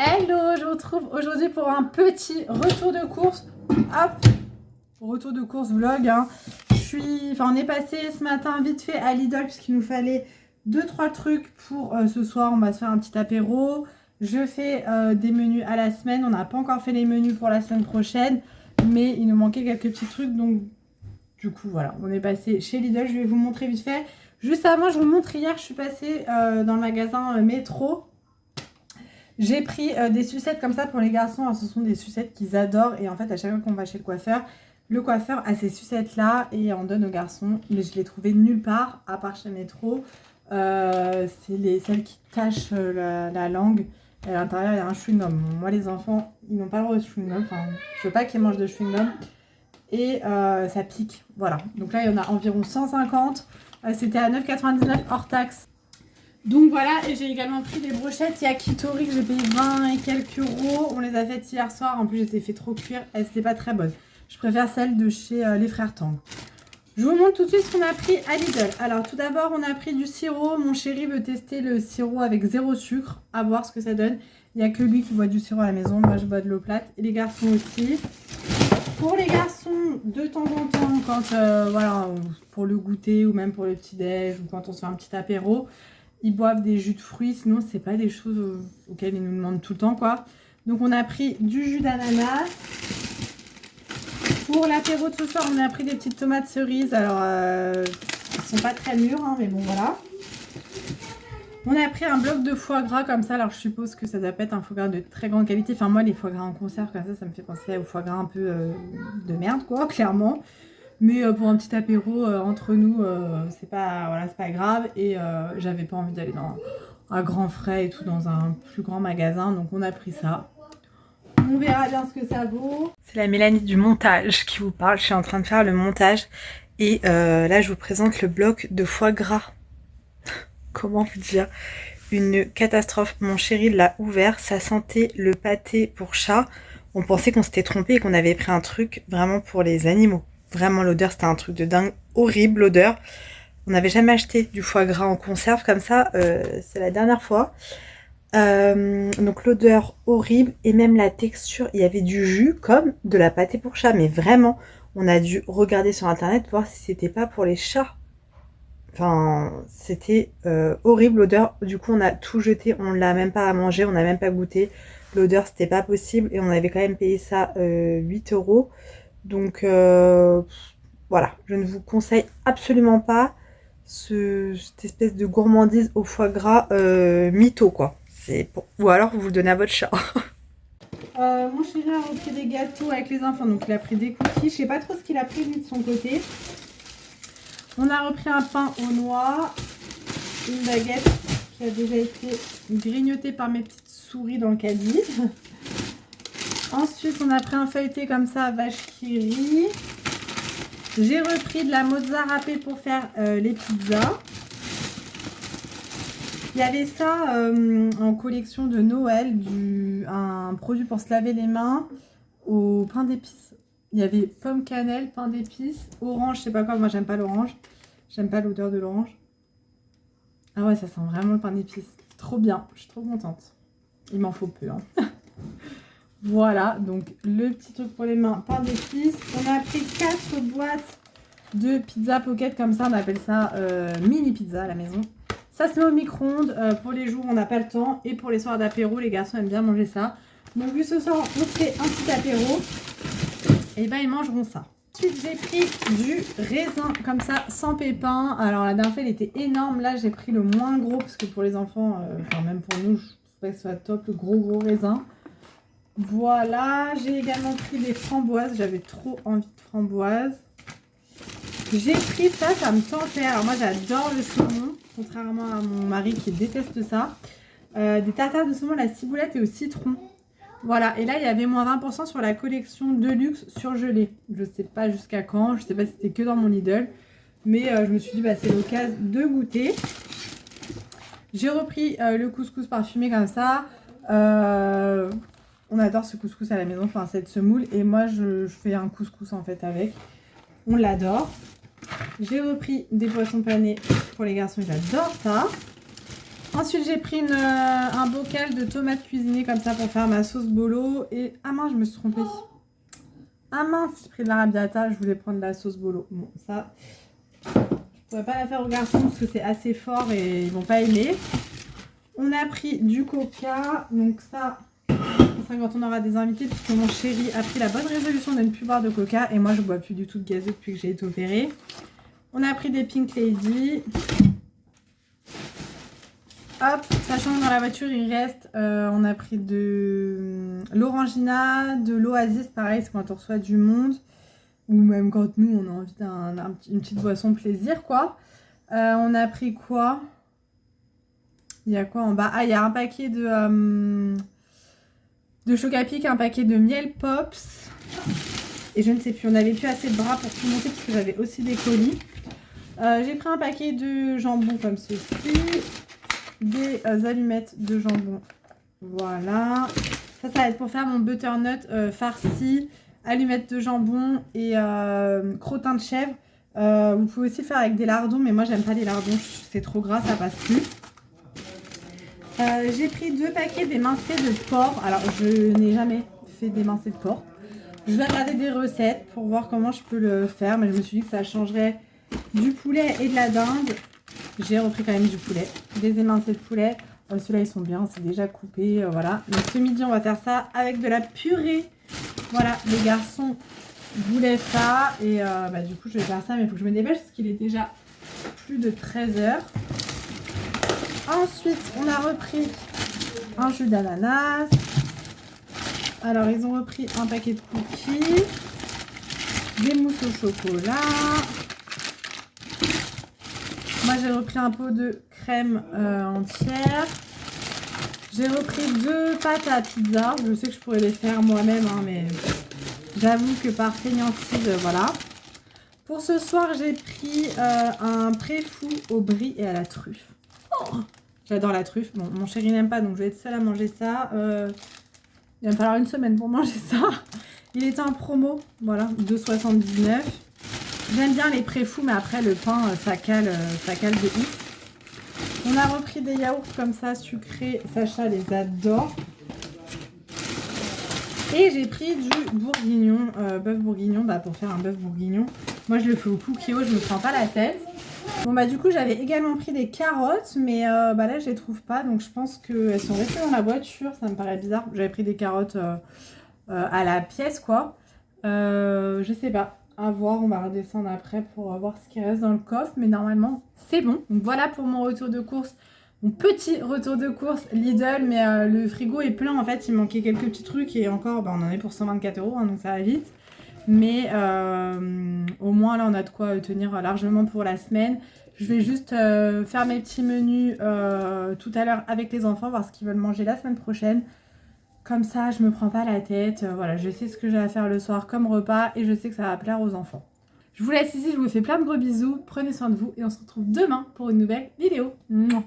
Hello, je vous retrouve aujourd'hui pour un petit retour de course. Hop, retour de course vlog. Hein. On est passé ce matin vite fait à Lidl puisqu'il nous fallait 2-3 trucs pour ce soir. On va se faire un petit apéro. Je fais des menus à la semaine. On n'a pas encore fait les menus pour la semaine prochaine, mais il nous manquait quelques petits trucs. Donc du coup voilà, on est passé chez Lidl. Je vais vous montrer vite fait. Juste avant, je vous montre, hier je suis passée dans le magasin Métro. J'ai pris des sucettes comme ça pour les garçons. Alors, ce sont des sucettes qu'ils adorent. Et en fait, à chaque fois qu'on va chez le coiffeur a ces sucettes-là et en donne aux garçons. Mais je les trouvais nulle part, à part chez Métro. C'est celles qui tachent la langue. Et à l'intérieur, il y a un chewing-gum. Moi, les enfants, ils n'ont pas le droit de chewing-gum. Enfin, je veux pas qu'ils mangent de chewing-gum. Et ça pique. Voilà. Donc là, il y en a environ 150. C'était à 9,99 hors taxe. Donc voilà, et j'ai également pris des brochettes yakitori que j'ai payé 20 et quelques euros. On les a faites hier soir, en plus je les ai fait trop cuire, elles n'étaient pas très bonnes. Je préfère celles de chez les frères Tang. Je vous montre tout de suite ce qu'on a pris à Lidl. Alors tout d'abord on a pris du sirop, mon chéri veut tester le sirop avec 0 sucre, à voir ce que ça donne. Il n'y a que lui qui boit du sirop à la maison, moi je bois de l'eau plate et les garçons aussi. Pour les garçons, de temps en temps, quand voilà, pour le goûter ou même pour le petit déj ou quand on se fait un petit apéro, ils boivent des jus de fruits, sinon c'est pas des choses auxquelles ils nous demandent tout le temps quoi. Donc on a pris du jus d'ananas. Pour l'apéro de ce soir, on a pris des petites tomates cerises. Alors elles sont pas très mûres, hein, mais bon voilà. On a pris un bloc de foie gras comme ça. Alors je suppose que ça doit pas être un foie gras de très grande qualité. Enfin moi les foie gras en conserve comme ça me fait penser au foie gras un peu de merde quoi, clairement. Mais pour un petit apéro entre nous, c'est pas, voilà, c'est pas grave. Et j'avais pas envie d'aller dans un grand frais et tout, dans un plus grand magasin. Donc on a pris ça. On verra bien ce que ça vaut. C'est la Mélanie du montage qui vous parle. Je suis en train de faire le montage. Et là, je vous présente le bloc de foie gras. Comment vous dire? Une catastrophe. Mon chéri l'a ouvert. Ça sentait le pâté pour chat. On pensait qu'on s'était trompé et qu'on avait pris un truc vraiment pour les animaux. Vraiment l'odeur c'était un truc de dingue, horrible l'odeur. On n'avait jamais acheté du foie gras en conserve comme ça, c'est la dernière fois. Donc l'odeur horrible et même la texture, il y avait du jus comme de la pâté pour chat. Mais vraiment, on a dû regarder sur internet voir si c'était pas pour les chats. Enfin, c'était horrible l'odeur. Du coup on a tout jeté, on l'a même pas à manger, on n'a même pas goûté. L'odeur c'était pas possible et on avait quand même payé ça 8 euros. Donc voilà, je ne vous conseille absolument pas cette espèce de gourmandise au foie gras mytho quoi. Ou alors vous le donnez à votre chat. Mon chéri a repris des gâteaux avec les enfants, donc il a pris des cookies. Je sais pas trop ce qu'il a pris lui de son côté. On a repris un pain aux noix, une baguette qui a déjà été grignotée par mes petites souris dans le caddie. Ensuite, on a pris un feuilleté comme ça, vache qui rit. J'ai repris de la mozza râpée pour faire les pizzas. Il y avait ça en collection de Noël, un produit pour se laver les mains au pain d'épices. Il y avait pomme cannelle, pain d'épices, orange, je sais pas quoi, moi j'aime pas l'orange. J'aime pas l'odeur de l'orange. Ah ouais, ça sent vraiment le pain d'épices. Trop bien, je suis trop contente. Il m'en faut peu, hein. Voilà, donc le petit truc pour les mains, pain d'épices. On a pris 4 boîtes de pizza pocket, comme ça, on appelle ça mini pizza à la maison. Ça se met au micro-ondes pour les jours où on n'a pas le temps et pour les soirs d'apéro, les garçons aiment bien manger ça. Donc vu ce soir, on fait un petit apéro, et ben ils mangeront ça. Ensuite, j'ai pris du raisin comme ça, sans pépins. Alors la dernière fois, il était énorme. Là, j'ai pris le moins gros parce que pour les enfants, enfin même pour nous, je trouve pas que ce soit top, le gros raisin. Voilà, j'ai également pris des framboises, j'avais trop envie de framboises. J'ai pris ça, ça me tentait. Alors moi j'adore le saumon, contrairement à mon mari qui déteste ça. Des tartares de saumon à la ciboulette et au citron. Voilà, et là il y avait moins 20% sur la collection Deluxe surgelée. Je sais pas jusqu'à quand, je sais pas si c'était que dans mon Lidl. Mais je me suis dit bah, c'est l'occasion de goûter. J'ai repris le couscous parfumé comme ça. On adore ce couscous à la maison, enfin cette semoule. Et moi je fais un couscous en fait avec. On l'adore. J'ai repris des poissons panés pour les garçons, j'adore ça. Ensuite, j'ai pris un bocal de tomates cuisinées comme ça pour faire ma sauce bolo. Et ah mince, je me suis trompée. Ah mince, j'ai pris de l'arrabbiata, je voulais prendre de la sauce bolo. Bon, ça, je pourrais pas la faire aux garçons parce que c'est assez fort et ils vont pas aimer. On a pris du coca, donc ça quand on aura des invités, puisque mon chéri a pris la bonne résolution de ne plus boire de coca et moi je bois plus du tout de gazeux depuis que j'ai été opérée. On a pris des Pink Lady. Hop, sachant que dans la voiture il reste, on a pris de l'Orangina, de l'Oasis, pareil c'est quand on reçoit du monde, ou même quand nous on a envie d'une petite boisson plaisir quoi. On a pris quoi? Il y a quoi en bas? Ah, il y a un paquet de Chocapic, un paquet de miel Pops. Et je ne sais plus, on n'avait plus assez de bras pour tout monter parce que j'avais aussi des colis. J'ai pris un paquet de jambon comme ceci. Des allumettes de jambon. Voilà. Ça va être pour faire mon butternut farci, allumettes de jambon et crottin de chèvre. Vous pouvez aussi le faire avec des lardons, mais moi j'aime pas les lardons, c'est trop gras, ça passe plus. J'ai pris 2 paquets d'émincés de porc. Alors je n'ai jamais fait d'émincés de porc. Je vais regarder des recettes pour voir comment je peux le faire, mais je me suis dit que ça changerait du poulet et de la dinde. J'ai repris quand même du poulet, des émincés de poulet. Ceux-là ils sont bien, c'est déjà coupé, voilà. Donc ce midi on va faire ça avec de la purée. Voilà, les garçons voulaient ça et du coup je vais faire ça, mais il faut que je me dépêche parce qu'il est déjà plus de 13 h. Ensuite on a repris un jus d'ananas. Alors ils ont repris un paquet de cookies, des mousses au chocolat. Moi j'ai repris un pot de crème entière. J'ai repris 2 pâtes à pizza. Je sais que je pourrais les faire moi-même, hein, mais j'avoue que par fainéantise, voilà. Pour ce soir, j'ai pris un préfou au brie et à la truffe. Oh, j'adore la truffe. Bon, mon chéri n'aime pas, donc je vais être seule à manger ça. Il va me falloir une semaine pour manger ça. Il était en promo, voilà, 2,79 €. J'aime bien les préfous, mais après le pain, ça cale de ouf. On a repris des yaourts comme ça, sucrés. Sacha les adore. Et j'ai pris du bourguignon, bœuf bourguignon, pour faire un bœuf bourguignon. Moi, je le fais au Cookio, je me prends pas la tête. Bon, du coup, j'avais également pris des carottes, mais là, je les trouve pas. Donc, je pense qu'elles sont restées dans la voiture. Ça me paraît bizarre. J'avais pris des carottes à la pièce, quoi. Je sais pas. À voir, on va redescendre après pour voir ce qui reste dans le coffre, mais normalement c'est bon. Donc voilà pour mon retour de course, mon petit retour de course Lidl, mais le frigo est plein en fait, il manquait quelques petits trucs et encore on en est pour 124 €, hein, donc ça va vite. Mais au moins là on a de quoi tenir largement pour la semaine. Je vais juste faire mes petits menus tout à l'heure avec les enfants, voir ce qu'ils veulent manger la semaine prochaine. Comme ça, je me prends pas la tête. Voilà, je sais ce que j'ai à faire le soir comme repas et je sais que ça va plaire aux enfants. Je vous laisse ici, je vous fais plein de gros bisous. Prenez soin de vous et on se retrouve demain pour une nouvelle vidéo. Mouah.